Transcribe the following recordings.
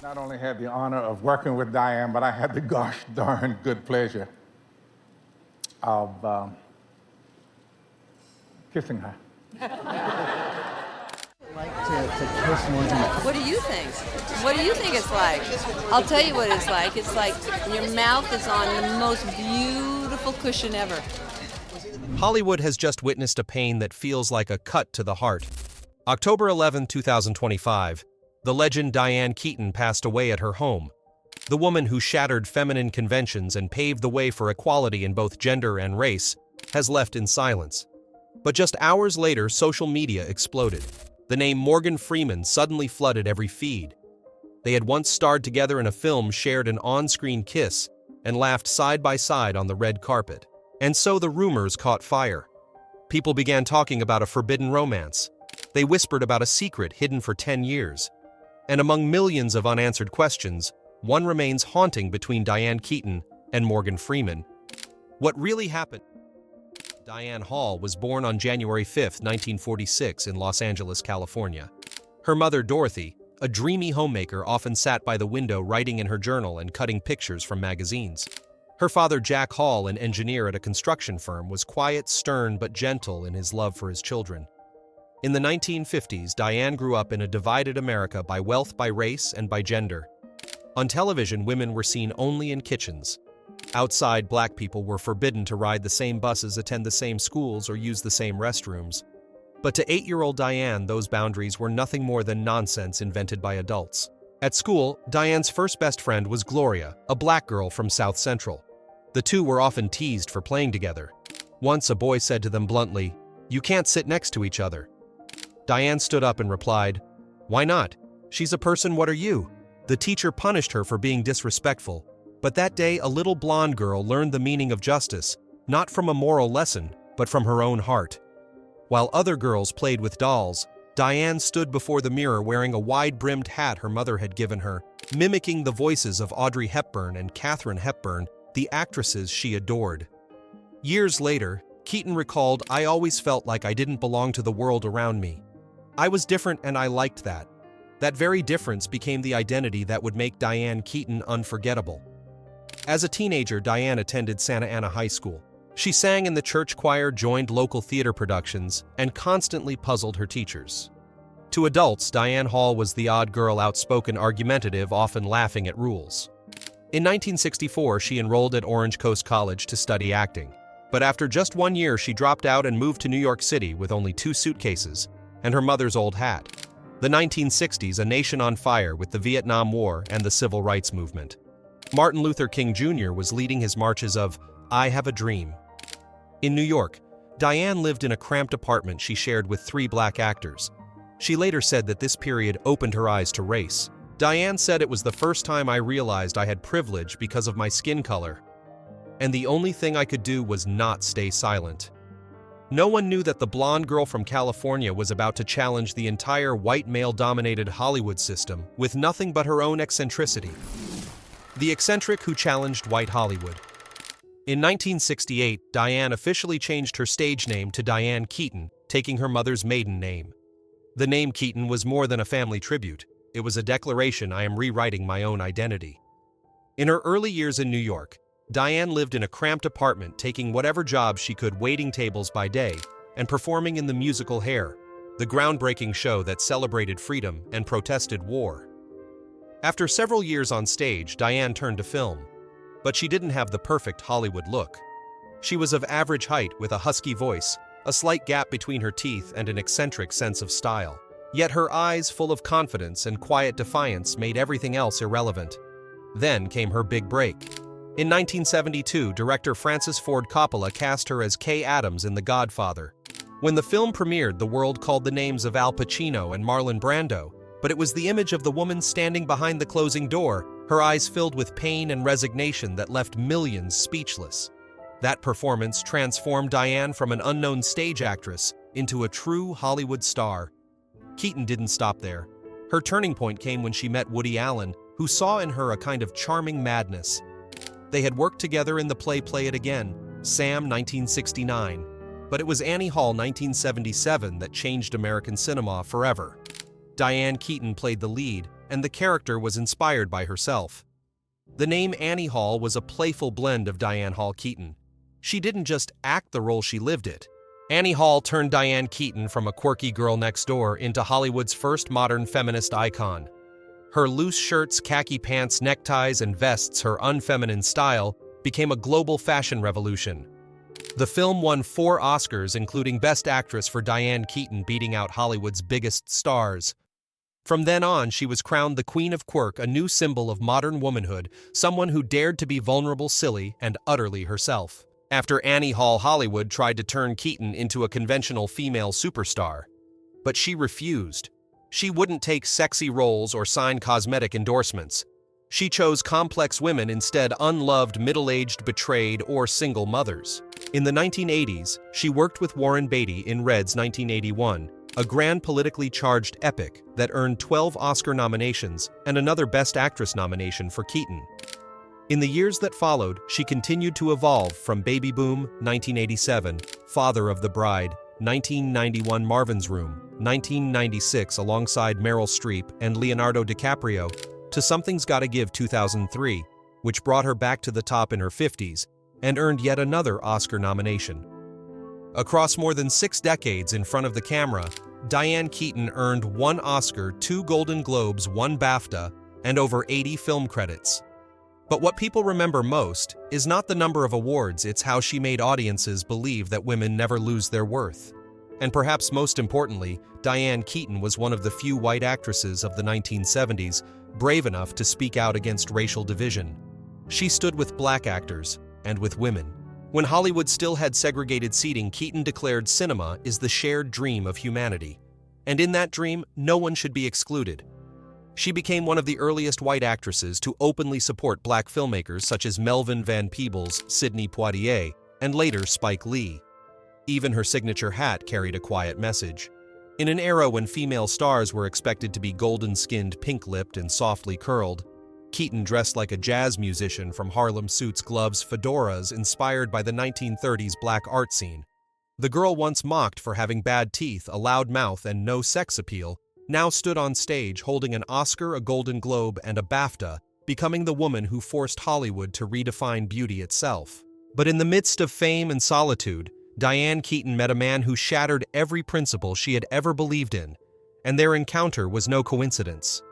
Not only had the honor of working with Diane, but I had the gosh darn good pleasure of kissing her. To kiss more than What do you think? What do you think it's like? I'll tell you what it's like. It's like your mouth is on the most beautiful cushion ever. Hollywood has just witnessed a pain that feels like a cut to the heart. October 11, 2025, the legend Diane Keaton passed away at her home. The woman who shattered feminine conventions and paved the way for equality in both gender and race has left in silence. But just hours later, social media exploded. The name Morgan Freeman suddenly flooded every feed. They had once starred together in a film, shared an on-screen kiss, and laughed side by side on the red carpet. And so the rumors caught fire. People began talking about a forbidden romance. They whispered about a secret hidden for 10 years. And among millions of unanswered questions, one remains haunting between Diane Keaton and Morgan Freeman. What really happened? Diane Hall was born on January 5, 1946 in Los Angeles, California. Her mother, Dorothy, a dreamy homemaker, often sat by the window writing in her journal and cutting pictures from magazines. Her father, Jack Hall, an engineer at a construction firm, was quiet, stern, but gentle in his love for his children. In the 1950s, Diane grew up in a divided America by wealth, by race, and by gender. On television, women were seen only in kitchens. Outside, black people were forbidden to ride the same buses, attend the same schools, or use the same restrooms. But to 8-year-old Diane, those boundaries were nothing more than nonsense invented by adults. At school, Diane's first best friend was Gloria, a black girl from South Central. The two were often teased for playing together. Once a boy said to them bluntly, "You can't sit next to each other." Diane stood up and replied, "Why not? She's a person, what are you?" The teacher punished her for being disrespectful. But that day, a little blonde girl learned the meaning of justice, not from a moral lesson, but from her own heart. While other girls played with dolls, Diane stood before the mirror wearing a wide-brimmed hat her mother had given her, mimicking the voices of Audrey Hepburn and Katharine Hepburn, the actresses she adored. Years later, Keaton recalled, "I always felt like I didn't belong to the world around me. I was different and I liked that. That very difference became the identity that would make Diane Keaton unforgettable." As a teenager, Diane attended Santa Ana High School. She sang in the church choir, joined local theater productions, and constantly puzzled her teachers. To adults, Diane Hall was the odd girl, outspoken, argumentative, often laughing at rules. In 1964, she enrolled at Orange Coast College to study acting. But after just 1 year, she dropped out and moved to New York City with only 2 suitcases and her mother's old hat. The 1960s, a nation on fire with the Vietnam War and the Civil Rights Movement. Martin Luther King Jr. was leading his marches of "I Have a Dream." In New York, Diane lived in a cramped apartment she shared with 3 black actors. She later said that this period opened her eyes to race. Diane said, "It was the first time I realized I had privilege because of my skin color. And the only thing I could do was not stay silent." No one knew that the blonde girl from California was about to challenge the entire white male-dominated Hollywood system with nothing but her own eccentricity. The eccentric who challenged white Hollywood. In 1968, Diane officially changed her stage name to Diane Keaton, taking her mother's maiden name. The name Keaton was more than a family tribute. It was a declaration: I am rewriting my own identity. In her early years in New York, Diane lived in a cramped apartment, taking whatever jobs she could, waiting tables by day and performing in the musical Hair, the groundbreaking show that celebrated freedom and protested war. After several years on stage, Diane turned to film. But she didn't have the perfect Hollywood look. She was of average height with a husky voice, a slight gap between her teeth, and an eccentric sense of style. Yet her eyes, full of confidence and quiet defiance, made everything else irrelevant. Then came her big break. In 1972, director Francis Ford Coppola cast her as Kay Adams in The Godfather. When the film premiered, the world called the names of Al Pacino and Marlon Brando, but it was the image of the woman standing behind the closing door, her eyes filled with pain and resignation, that left millions speechless. That performance transformed Diane from an unknown stage actress into a true Hollywood star. Keaton didn't stop there. Her turning point came when she met Woody Allen, who saw in her a kind of charming madness. They had worked together in the play Play It Again, Sam 1969, but it was Annie Hall 1977 that changed American cinema forever. Diane Keaton played the lead, and the character was inspired by herself. The name Annie Hall was a playful blend of Diane Hall Keaton. She didn't just act the role, she lived it. Annie Hall turned Diane Keaton from a quirky girl next door into Hollywood's first modern feminist icon. Her loose shirts, khaki pants, neckties, and vests, her unfeminine style, became a global fashion revolution. The film won 4 Oscars, including Best Actress for Diane Keaton, beating out Hollywood's biggest stars. From then on, she was crowned the Queen of Quirk, a new symbol of modern womanhood, someone who dared to be vulnerable, silly, and utterly herself. After Annie Hall, Hollywood tried to turn Keaton into a conventional female superstar. But she refused. She wouldn't take sexy roles or sign cosmetic endorsements. She chose complex women instead, unloved, middle-aged, betrayed, or single mothers. In the 1980s, she worked with Warren Beatty in Red's 1981, a grand politically charged epic that earned 12 Oscar nominations and another Best Actress nomination for Keaton. In the years that followed, she continued to evolve from Baby Boom, 1987, Father of the Bride, 1991 Marvin's Room, 1996 alongside Meryl Streep and Leonardo DiCaprio, to Something's Gotta Give 2003, which brought her back to the top in her 50s and earned yet another Oscar nomination. Across more than 6 decades in front of the camera, Diane Keaton earned 1 Oscar, 2 Golden Globes, 1 BAFTA, and over 80 film credits. But what people remember most is not the number of awards, it's how she made audiences believe that women never lose their worth. And perhaps most importantly, Diane Keaton was one of the few white actresses of the 1970s brave enough to speak out against racial division. She stood with black actors and with women. When Hollywood still had segregated seating, Keaton declared cinema is the shared dream of humanity. And in that dream, no one should be excluded. She became one of the earliest white actresses to openly support black filmmakers such as Melvin Van Peebles, Sidney Poitier, and later Spike Lee. Even her signature hat carried a quiet message. In an era when female stars were expected to be golden-skinned, pink-lipped, and softly curled, Keaton dressed like a jazz musician from Harlem suits, gloves, fedoras inspired by the 1930s black art scene. The girl once mocked for having bad teeth, a loud mouth, and no sex appeal, now stood on stage holding an Oscar, a Golden Globe, and a BAFTA, becoming the woman who forced Hollywood to redefine beauty itself. But in the midst of fame and solitude, Diane Keaton met a man who shattered every principle she had ever believed in, and their encounter was no coincidence.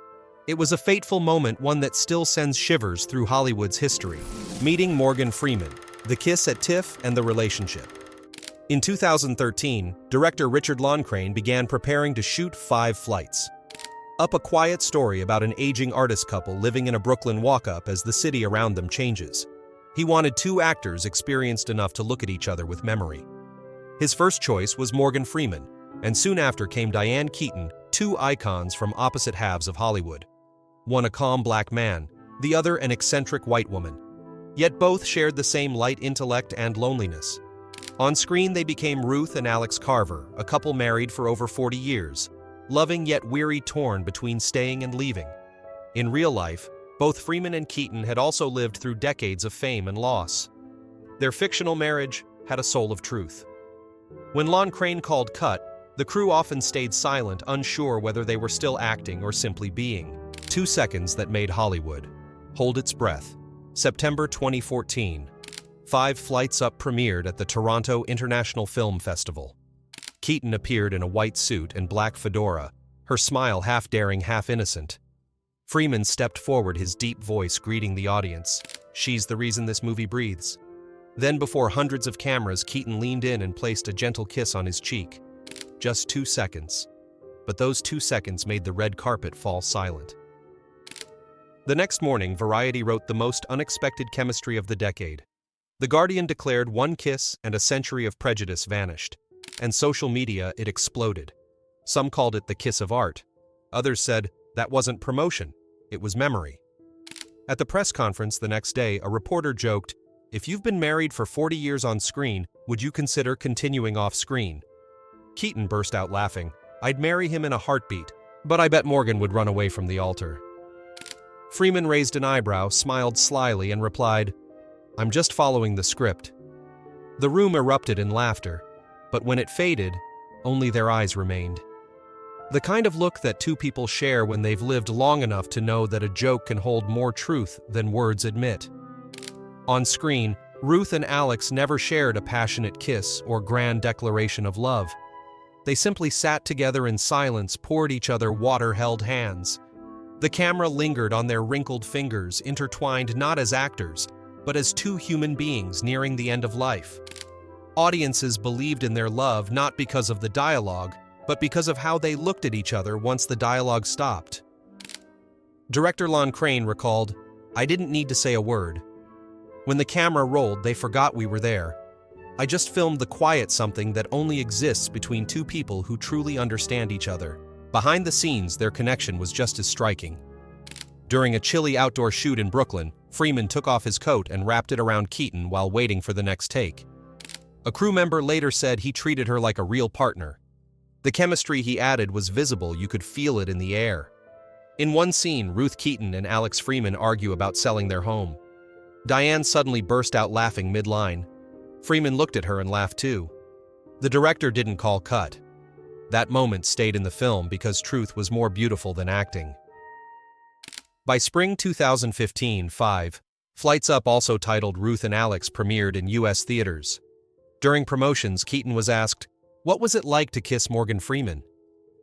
It was a fateful moment, one that still sends shivers through Hollywood's history. Meeting Morgan Freeman, the kiss at TIFF, and the relationship. In 2013, director Richard Loncraine began preparing to shoot 5 Flights. Up a quiet story about an aging artist couple living in a Brooklyn walk-up as the city around them changes. He wanted 2 actors experienced enough to look at each other with memory. His first choice was Morgan Freeman, and soon after came Diane Keaton, 2 icons from opposite halves of Hollywood. One a calm black man, the other an eccentric white woman. Yet both shared the same light intellect and loneliness. On screen, they became Ruth and Alex Carver, a couple married for over 40 years, loving yet weary, torn between staying and leaving. In real life, both Freeman and Keaton had also lived through decades of fame and loss. Their fictional marriage had a soul of truth. When Loncraine called cut, the crew often stayed silent, unsure whether they were still acting or simply being. 2 seconds that made Hollywood hold its breath. September 2014. 5 Flights Up premiered at the Toronto International Film Festival. Keaton appeared in a white suit and black fedora, her smile half daring, half innocent. Freeman stepped forward, his deep voice greeting the audience. "She's the reason this movie breathes." Then, before hundreds of cameras, Keaton leaned in and placed a gentle kiss on his cheek. Just 2 seconds. But those 2 seconds made the red carpet fall silent. The next morning, Variety wrote the most unexpected chemistry of the decade. The Guardian declared 1 kiss and a century of prejudice vanished. And social media, it exploded. Some called it the kiss of art. Others said that wasn't promotion, it was memory. At the press conference the next day, a reporter joked, "If you've been married for 40 years on screen, would you consider continuing off screen?" Keaton burst out laughing. "I'd marry him in a heartbeat, but I bet Morgan would run away from the altar." Freeman raised an eyebrow, smiled slyly, and replied, "I'm just following the script." The room erupted in laughter, but when it faded, only their eyes remained. The kind of look that two people share when they've lived long enough to know that a joke can hold more truth than words admit. On screen, Ruth and Alex never shared a passionate kiss or grand declaration of love. They simply sat together in silence, poured each other water-held hands. The camera lingered on their wrinkled fingers, intertwined not as actors, but as two human beings nearing the end of life. Audiences believed in their love not because of the dialogue, but because of how they looked at each other once the dialogue stopped. Director Lon Crane recalled, "I didn't need to say a word. When the camera rolled, they forgot we were there. I just filmed the quiet something that only exists between two people who truly understand each other." Behind the scenes, their connection was just as striking. During a chilly outdoor shoot in Brooklyn, Freeman took off his coat and wrapped it around Keaton while waiting for the next take. A crew member later said he treated her like a real partner. The chemistry he added was visible, you could feel it in the air. In one scene, Ruth Keaton and Alex Freeman argue about selling their home. Diane suddenly burst out laughing mid-line. Freeman looked at her and laughed too. The director didn't call cut. That moment stayed in the film because truth was more beautiful than acting. By spring 2015, Flights Up, also titled Ruth and Alex, premiered in U.S. theaters. During promotions, Keaton was asked, "What was it like to kiss Morgan Freeman?"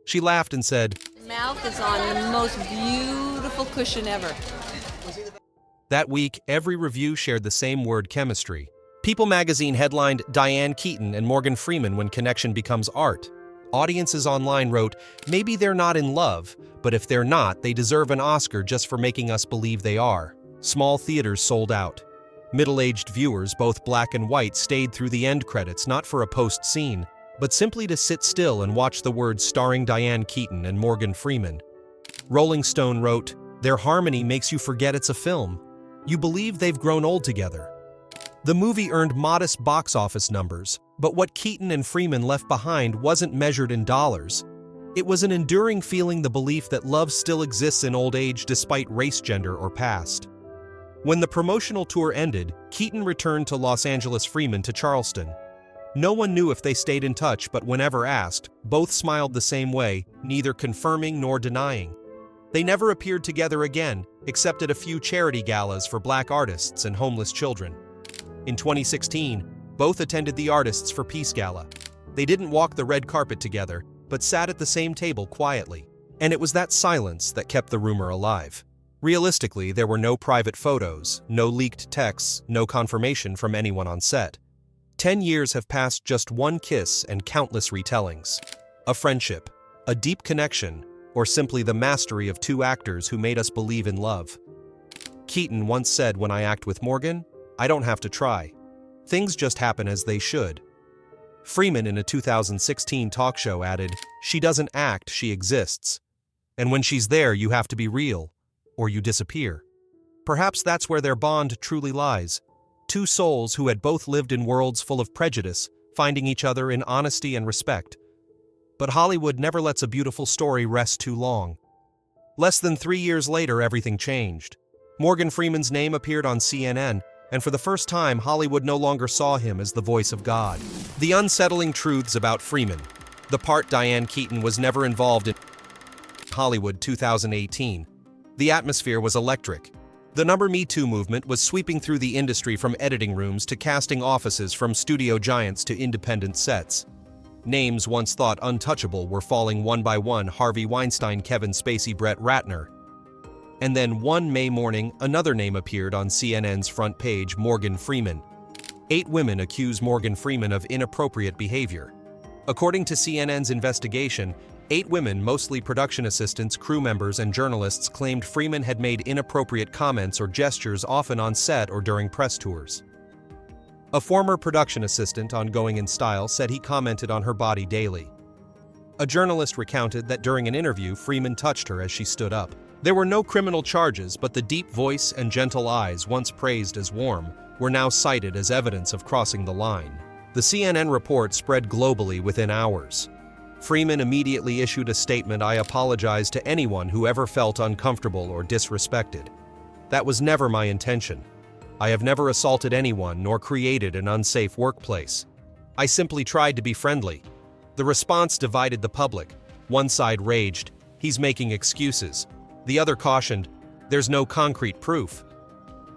She laughed and said, Mouth is on the most beautiful cushion ever. That week, every review shared the same word: chemistry. People magazine headlined Diane Keaton and Morgan Freeman when connection becomes art. Audiences online wrote, "Maybe they're not in love, but if they're not, they deserve an Oscar just for making us believe they are." Small theaters sold out. Middle-aged viewers, both black and white, stayed through the end credits not for a post-scene, but simply to sit still and watch the words starring Diane Keaton and Morgan Freeman. Rolling Stone wrote, "Their harmony makes you forget it's a film. You believe they've grown old together." The movie earned modest box office numbers, but what Keaton and Freeman left behind wasn't measured in dollars. It was an enduring feeling, the belief that love still exists in old age despite race, gender, or past. When the promotional tour ended, Keaton returned to Los Angeles, Freeman to Charleston. No one knew if they stayed in touch, but whenever asked, both smiled the same way, neither confirming nor denying. They never appeared together again, except at a few charity galas for black artists and homeless children. In 2016, both attended the Artists for Peace Gala. They didn't walk the red carpet together, but sat at the same table quietly. And it was that silence that kept the rumor alive. Realistically, there were no private photos, no leaked texts, no confirmation from anyone on set. 10 years have passed, just one kiss and countless retellings. A friendship, a deep connection, or simply the mastery of two actors who made us believe in love. Keaton once said, "When I act with Morgan, I don't have to try. Things just happen as they should." Freeman, in a 2016 talk show, added, "She doesn't act, she exists. And when she's there, you have to be real, or you disappear." Perhaps that's where their bond truly lies. Two souls who had both lived in worlds full of prejudice, finding each other in honesty and respect. But Hollywood never lets a beautiful story rest too long. Less than 3 years later, everything changed. Morgan Freeman's name appeared on CNN, and for the first time, Hollywood no longer saw him as the voice of God. The unsettling truths about Freeman. The part Diane Keaton was never involved in. Hollywood 2018. The atmosphere was electric. The Me Too movement was sweeping through the industry, from editing rooms to casting offices, from studio giants to independent sets. Names once thought untouchable were falling one by one: Harvey Weinstein, Kevin Spacey, Brett Ratner. And then one May morning, another name appeared on CNN's front page: Morgan Freeman. 8 women accuse Morgan Freeman of inappropriate behavior. According to CNN's investigation, 8 women, mostly production assistants, crew members, and journalists, claimed Freeman had made inappropriate comments or gestures, often on set or during press tours. A former production assistant on Going in Style said he commented on her body daily. A journalist recounted that during an interview, Freeman touched her as she stood up. There were no criminal charges, but the deep voice and gentle eyes, once praised as warm, were now cited as evidence of crossing the line. The CNN report spread globally within hours. Freeman immediately issued a statement: "I apologize to anyone who ever felt uncomfortable or disrespected. That was never my intention. I have never assaulted anyone nor created an unsafe workplace. I simply tried to be friendly." The response divided the public. One side raged, "He's making excuses." The other cautioned, "There's no concrete proof."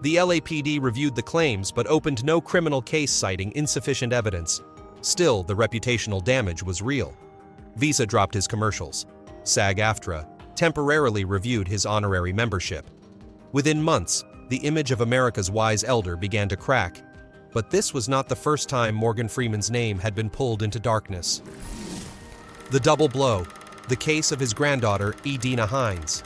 The LAPD reviewed the claims but opened no criminal case citing insufficient evidence. Still, the reputational damage was real. Visa dropped his commercials. SAG-AFTRA temporarily reviewed his honorary membership. Within months, the image of America's wise elder began to crack. But this was not the first time Morgan Freeman's name had been pulled into darkness. The double blow, the case of his granddaughter, Edina Hines.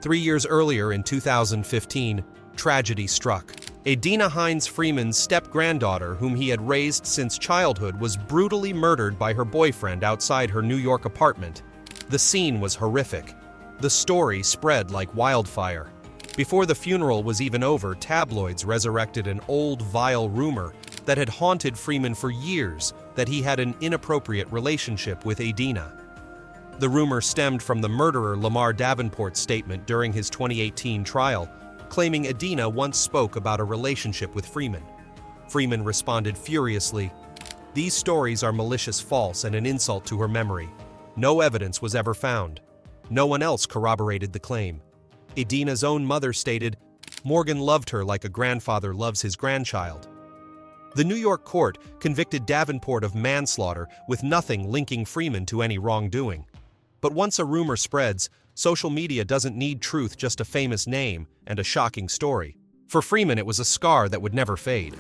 3 years earlier, in 2015, tragedy struck. Edina Hines Freeman's step-granddaughter, whom he had raised since childhood, was brutally murdered by her boyfriend outside her New York apartment. The scene was horrific. The story spread like wildfire. Before the funeral was even over, tabloids resurrected an old, vile rumor that had haunted Freeman for years, that he had an inappropriate relationship with Edina. The rumor stemmed from the murderer Lamar Davenport's statement during his 2018 trial, claiming Edina once spoke about a relationship with Freeman. Freeman responded furiously, "These stories are malicious, false, and an insult to her memory. No evidence was ever found." No one else corroborated the claim. Edina's own mother stated, "Morgan loved her like a grandfather loves his grandchild." The New York court convicted Davenport of manslaughter with nothing linking Freeman to any wrongdoing. But once a rumor spreads, social media doesn't need truth, just a famous name and a shocking story. For Freeman, it was a scar that would never fade.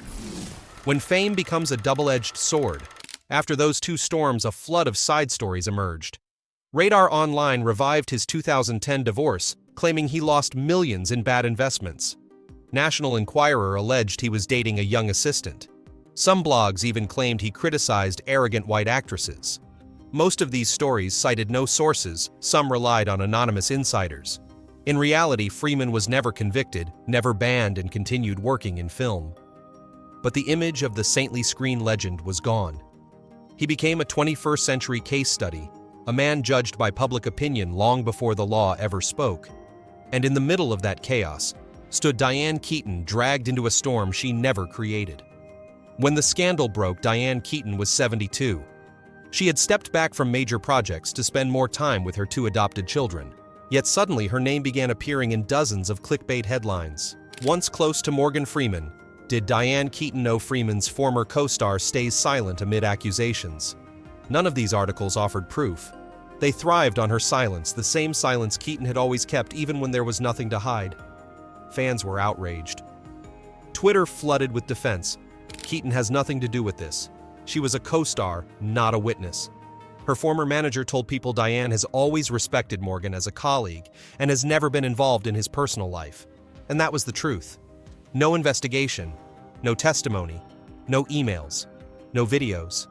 When fame becomes a double-edged sword, after those two storms, a flood of side stories emerged. Radar Online revived his 2010 divorce, claiming he lost millions in bad investments. National Enquirer alleged he was dating a young assistant. Some blogs even claimed he criticized arrogant white actresses. Most of these stories cited no sources, some relied on anonymous insiders. In reality, Freeman was never convicted, never banned, and continued working in film. But the image of the saintly screen legend was gone. He became a 21st century case study, a man judged by public opinion long before the law ever spoke. And in the middle of that chaos stood Diane Keaton, dragged into a storm she never created. When the scandal broke, Diane Keaton was 72. She had stepped back from major projects to spend more time with her two adopted children. Yet suddenly her name began appearing in dozens of clickbait headlines. Once close to Morgan Freeman, did Diane Keaton know Freeman's former co-star stays silent amid accusations? None of these articles offered proof. They thrived on her silence, the same silence Keaton had always kept even when there was nothing to hide. Fans were outraged. Twitter flooded with defense. Keaton has nothing to do with this. She was a co-star, not a witness. Her former manager told people Diane has always respected Morgan as a colleague and has never been involved in his personal life. And that was the truth. No investigation, no testimony, no emails, no videos.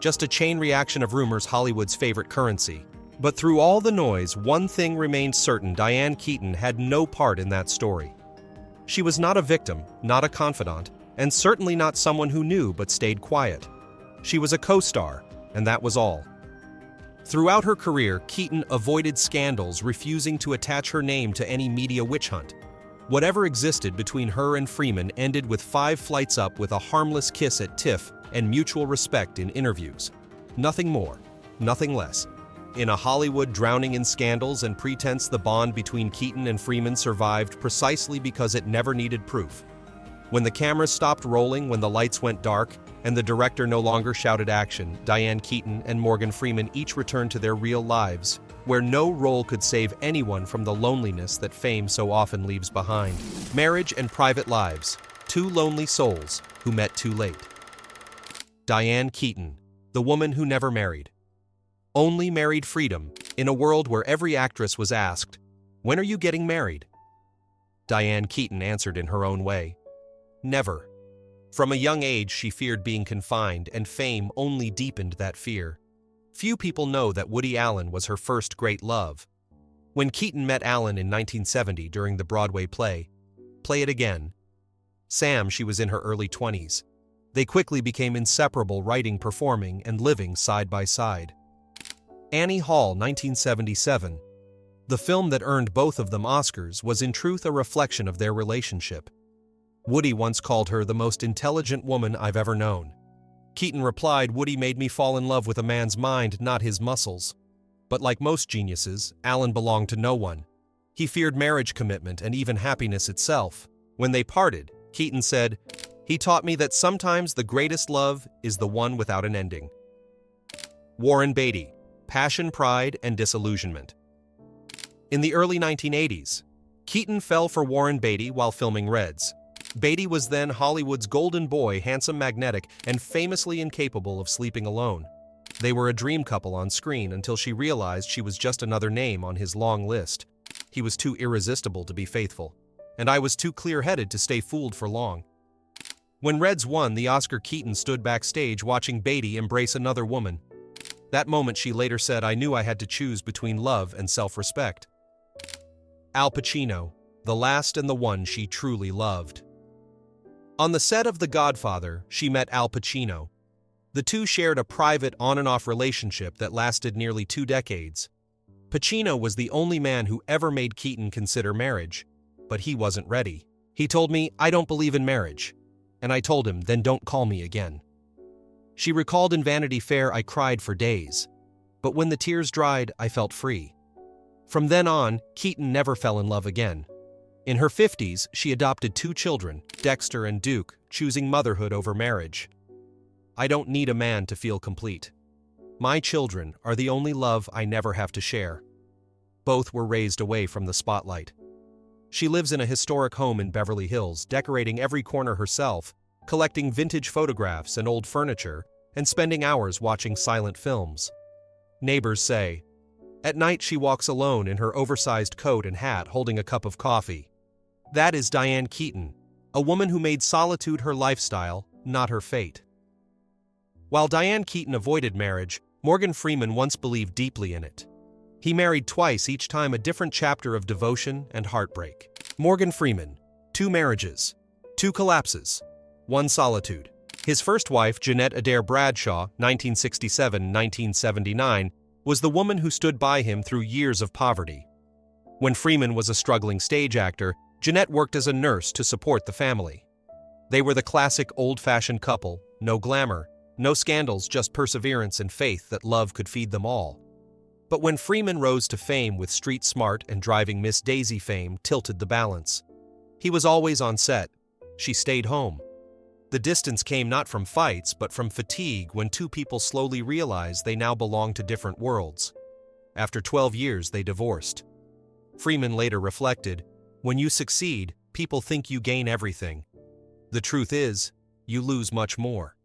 Just a chain reaction of rumors, Hollywood's favorite currency. But through all the noise, one thing remained certain: Diane Keaton had no part in that story. She was not a victim, not a confidant, and certainly not someone who knew but stayed quiet. She was a co-star, and that was all. Throughout her career, Keaton avoided scandals, refusing to attach her name to any media witch hunt. Whatever existed between her and Freeman ended with 5 flights up, with a harmless kiss at TIFF and mutual respect in interviews. Nothing more, nothing less. In a Hollywood drowning in scandals and pretense, the bond between Keaton and Freeman survived precisely because it never needed proof. When the cameras stopped rolling, when the lights went dark, and the director no longer shouted action, Diane Keaton and Morgan Freeman each returned to their real lives, where no role could save anyone from the loneliness that fame so often leaves behind. Marriage and private lives, 2 lonely souls who met too late. Diane Keaton, the woman who never married. Only married freedom, in a world where every actress was asked, "When are you getting married?" Diane Keaton answered in her own way, "Never." From a young age, she feared being confined, and fame only deepened that fear. Few people know that Woody Allen was her first great love. When Keaton met Allen in 1970 during the Broadway play, Play It Again, Sam, she was in her early 20s. They quickly became inseparable, writing, performing, and living side by side. Annie Hall, 1977. The film that earned both of them Oscars was in truth a reflection of their relationship. Woody once called her the most intelligent woman I've ever known. Keaton replied, "Woody made me fall in love with a man's mind, not his muscles." But like most geniuses, Alan belonged to no one. He feared marriage commitment and even happiness itself. When they parted, Keaton said, "He taught me that sometimes the greatest love is the one without an ending." Warren Beatty, Passion, Pride, and Disillusionment. In the early 1980s, Keaton fell for Warren Beatty while filming Reds. Beatty was then Hollywood's golden boy, handsome, magnetic, and famously incapable of sleeping alone. They were a dream couple on screen until she realized she was just another name on his long list. He was too irresistible to be faithful, and I was too clear-headed to stay fooled for long. When Reds won the Oscar, Keaton stood backstage watching Beatty embrace another woman. That moment, she later said, "I knew I had to choose between love and self-respect." Al Pacino, the last and the one she truly loved. On the set of The Godfather, she met Al Pacino. The two shared a private on-and-off relationship that lasted nearly 2 decades. Pacino was the only man who ever made Keaton consider marriage, but he wasn't ready. He told me, "I don't believe in marriage." And I told him, "Then don't call me again." She recalled in Vanity Fair, "I cried for days. But when the tears dried, I felt free." From then on, Keaton never fell in love again. In her 50s, she adopted 2 children, Dexter and Duke, choosing motherhood over marriage. "I don't need a man to feel complete. My children are the only love I never have to share." Both were raised away from the spotlight. She lives in a historic home in Beverly Hills, decorating every corner herself, collecting vintage photographs and old furniture, and spending hours watching silent films. Neighbors say, at night she walks alone in her oversized coat and hat, holding a cup of coffee. That is Diane Keaton, a woman who made solitude her lifestyle, not her fate. While Diane Keaton avoided marriage, Morgan Freeman once believed deeply in it. He married twice, each time a different chapter of devotion and heartbreak. Morgan Freeman, 2 marriages, 2 collapses, 1 solitude. His first wife, Jeanette Adair Bradshaw, 1967-1979, was the woman who stood by him through years of poverty. When Freeman was a struggling stage actor, Jeanette worked as a nurse to support the family. They were the classic old-fashioned couple, no glamour, no scandals, just perseverance and faith that love could feed them all. But when Freeman rose to fame with Street Smart and Driving Miss Daisy fame tilted the balance. He was always on set. She stayed home. The distance came not from fights, but from fatigue when 2 people slowly realized they now belonged to different worlds. After 12 years, they divorced. Freeman later reflected, "When you succeed, people think you gain everything. The truth is, you lose much more."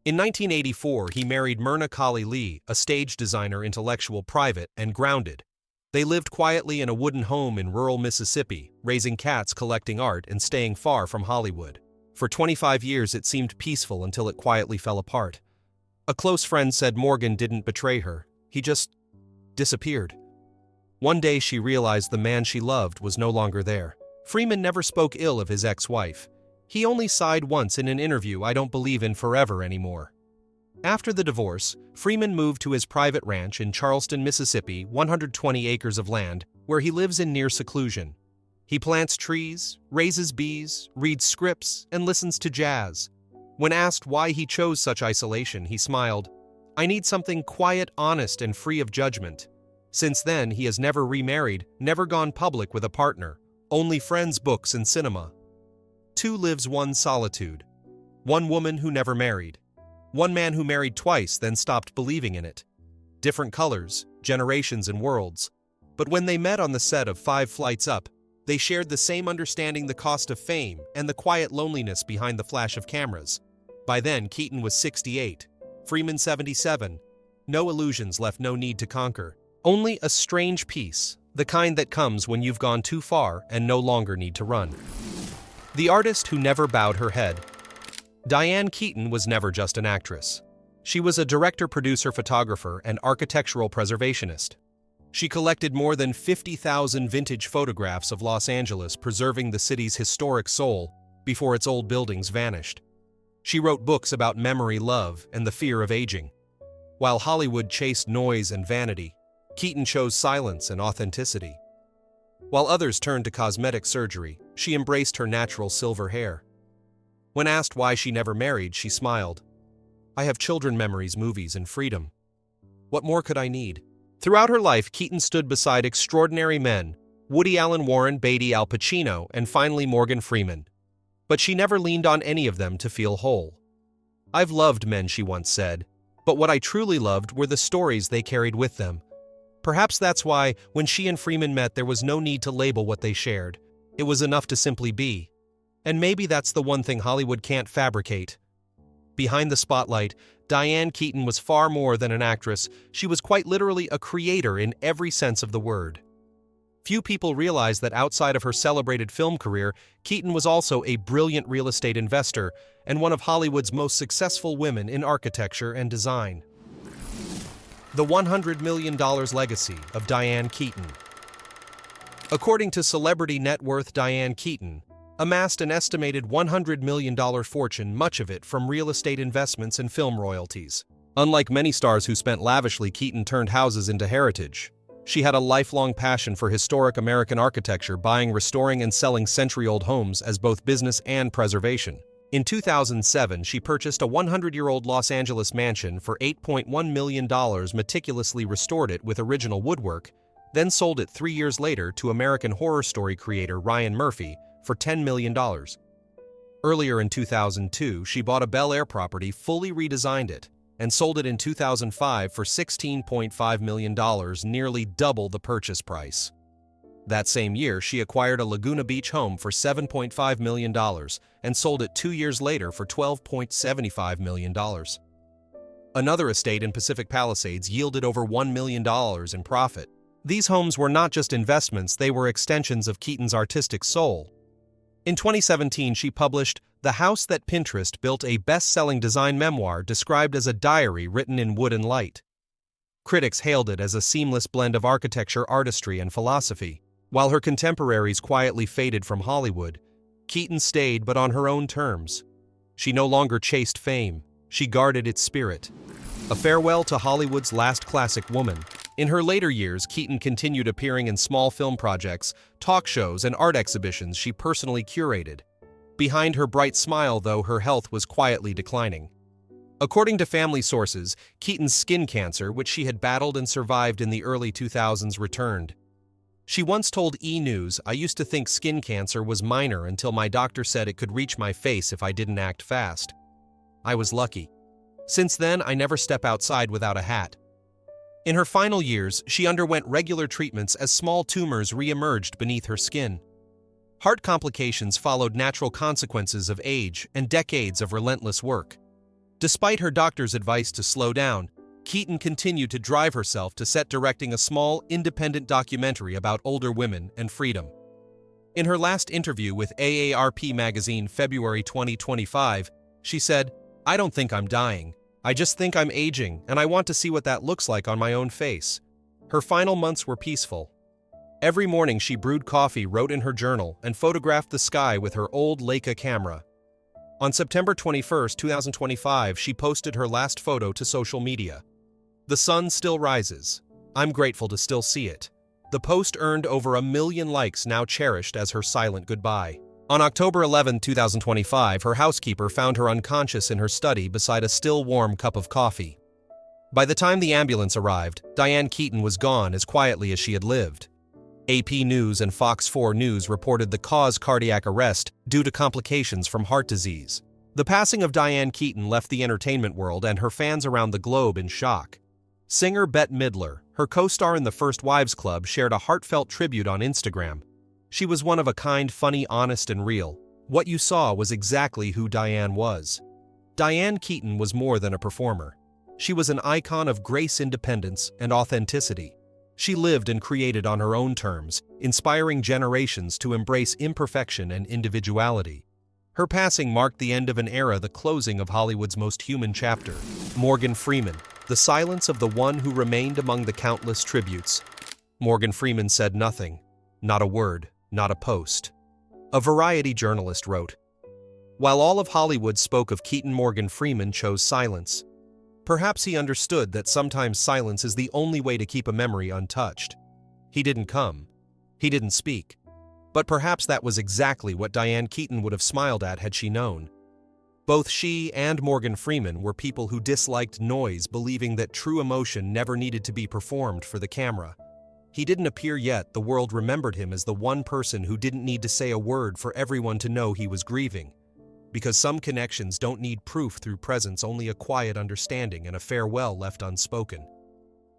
In 1984, he married Myrna Colley Lee, a stage designer, intellectual, private, and grounded. They lived quietly in a wooden home in rural Mississippi, raising cats, collecting art, and staying far from Hollywood. For 25 years, it seemed peaceful until it quietly fell apart. A close friend said Morgan didn't betray her. He just disappeared. One day, she realized the man she loved was no longer there. Freeman never spoke ill of his ex-wife. He only sighed once in an interview, "I don't believe in forever anymore." After the divorce, Freeman moved to his private ranch in Charleston, Mississippi, 120 acres of land, where he lives in near seclusion. He plants trees, raises bees, reads scripts, and listens to jazz. When asked why he chose such isolation, he smiled, "I need something quiet, honest, and free of judgment." Since then, he has never remarried, never gone public with a partner, only friends, books, and cinema. 2 lives, 1 solitude. 1 woman who never married. 1 man who married twice, then stopped believing in it. Different colors, generations, and worlds. But when they met on the set of 5 Flights Up, they shared the same understanding: the cost of fame and the quiet loneliness behind the flash of cameras. By then, Keaton was 68, Freeman 77. No illusions left, no need to conquer. Only a strange peace, the kind that comes when you've gone too far and no longer need to run. The artist who never bowed her head. Diane Keaton was never just an actress. She was a director, producer, photographer, and architectural preservationist. She collected more than 50,000 vintage photographs of Los Angeles, preserving the city's historic soul before its old buildings vanished. She wrote books about memory, love, and the fear of aging. While Hollywood chased noise and vanity, Keaton chose silence and authenticity. While others turned to cosmetic surgery, she embraced her natural silver hair. When asked why she never married, she smiled, "I have children, memories, movies, and freedom. What more could I need?" Throughout her life, Keaton stood beside extraordinary men: Woody Allen, Warren Beatty, Al Pacino, and finally Morgan Freeman. But she never leaned on any of them to feel whole. "I've loved men," she once said, "but what I truly loved were the stories they carried with them." Perhaps that's why, when she and Freeman met, there was no need to label what they shared. It was enough to simply be. And maybe that's the one thing Hollywood can't fabricate. Behind the spotlight, Diane Keaton was far more than an actress. She was quite literally a creator in every sense of the word. Few people realize that outside of her celebrated film career, Keaton was also a brilliant real estate investor and one of Hollywood's most successful women in architecture and design. The $100 million legacy of Diane Keaton. According to Celebrity Net Worth, Diane Keaton amassed an estimated $100 million fortune, much of it from real estate investments and film royalties. Unlike many stars who spent lavishly, Keaton turned houses into heritage. She had a lifelong passion for historic American architecture, buying, restoring, and selling century-old homes as both business and preservation. In 2007, she purchased a 100-year-old Los Angeles mansion for $8.1 million, meticulously restored it with original woodwork, then sold it 3 years later to American Horror Story creator Ryan Murphy for $10 million. Earlier in 2002, she bought a Bel Air property, fully redesigned it, and sold it in 2005 for $16.5 million, nearly double the purchase price. That same year, she acquired a Laguna Beach home for $7.5 million and sold it 2 years later for $12.75 million. Another estate in Pacific Palisades yielded over $1 million in profit. These homes were not just investments, they were extensions of Keaton's artistic soul. In 2017, she published The House That Pinterest Built, a best-selling design memoir described as a diary written in wood and light. Critics hailed it as a seamless blend of architecture, artistry, and philosophy. While her contemporaries quietly faded from Hollywood, Keaton stayed, but on her own terms. She no longer chased fame, she guarded its spirit. A farewell to Hollywood's last classic woman. In her later years, Keaton continued appearing in small film projects, talk shows, and art exhibitions she personally curated. Behind her bright smile, though, her health was quietly declining. According to family sources, Keaton's skin cancer, which she had battled and survived in the early 2000s, returned. She once told E! News, "I used to think skin cancer was minor until my doctor said it could reach my face if I didn't act fast. I was lucky. Since then, I never step outside without a hat." In her final years, she underwent regular treatments as small tumors re-emerged beneath her skin. Heart complications followed, natural consequences of age and decades of relentless work. Despite her doctor's advice to slow down, Keaton continued to drive herself to set, directing a small, independent documentary about older women and freedom. In her last interview with AARP magazine, February 2025, she said, "I don't think I'm dying. I just think I'm aging, and I want to see what that looks like on my own face." Her final months were peaceful. Every morning she brewed coffee, wrote in her journal, and photographed the sky with her old Leica camera. On September 21, 2025, she posted her last photo to social media. "The sun still rises. I'm grateful to still see it." The post earned over 1 million likes, now cherished as her silent goodbye. On October 11, 2025, her housekeeper found her unconscious in her study beside a still warm cup of coffee. By the time the ambulance arrived, Diane Keaton was gone as quietly as she had lived. AP News and Fox 4 News reported the cause: cardiac arrest due to complications from heart disease. The passing of Diane Keaton left the entertainment world and her fans around the globe in shock. Singer Bette Midler, her co-star in the First Wives Club, shared a heartfelt tribute on Instagram. "She was one of a kind, funny, honest, and real. What you saw was exactly who Diane was." Diane Keaton was more than a performer. She was an icon of grace, independence, and authenticity. She lived and created on her own terms, inspiring generations to embrace imperfection and individuality. Her passing marked the end of an era, the closing of Hollywood's most human chapter. Morgan Freeman, the silence of the one who remained among the countless tributes. Morgan Freeman said nothing, not a word, not a post. A Variety journalist wrote, "While all of Hollywood spoke of Keaton, Morgan Freeman chose silence. Perhaps he understood that sometimes silence is the only way to keep a memory untouched. He didn't come. He didn't speak. But perhaps that was exactly what Diane Keaton would have smiled at had she known. Both she and Morgan Freeman were people who disliked noise, believing that true emotion never needed to be performed for the camera. He didn't appear yet, the world remembered him as the one person who didn't need to say a word for everyone to know he was grieving. Because some connections don't need proof through presence, only a quiet understanding and a farewell left unspoken.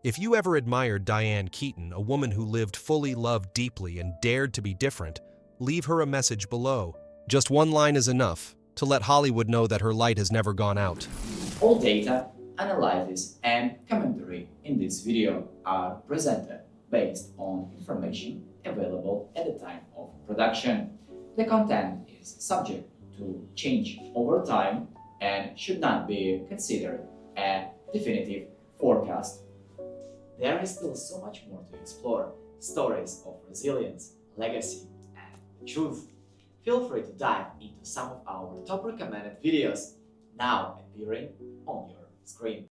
If you ever admired Diane Keaton, a woman who lived fully, loved deeply, and dared to be different, leave her a message below. Just one line is enough to let Hollywood know that her light has never gone out. All data, analysis, and commentary in this video are presented based on information available at the time of production. The content is subject to change over time and should not be considered a definitive forecast. There is still so much more to explore: stories of resilience, legacy, and truth. Feel free to dive into some of our top recommended videos now appearing on your screen.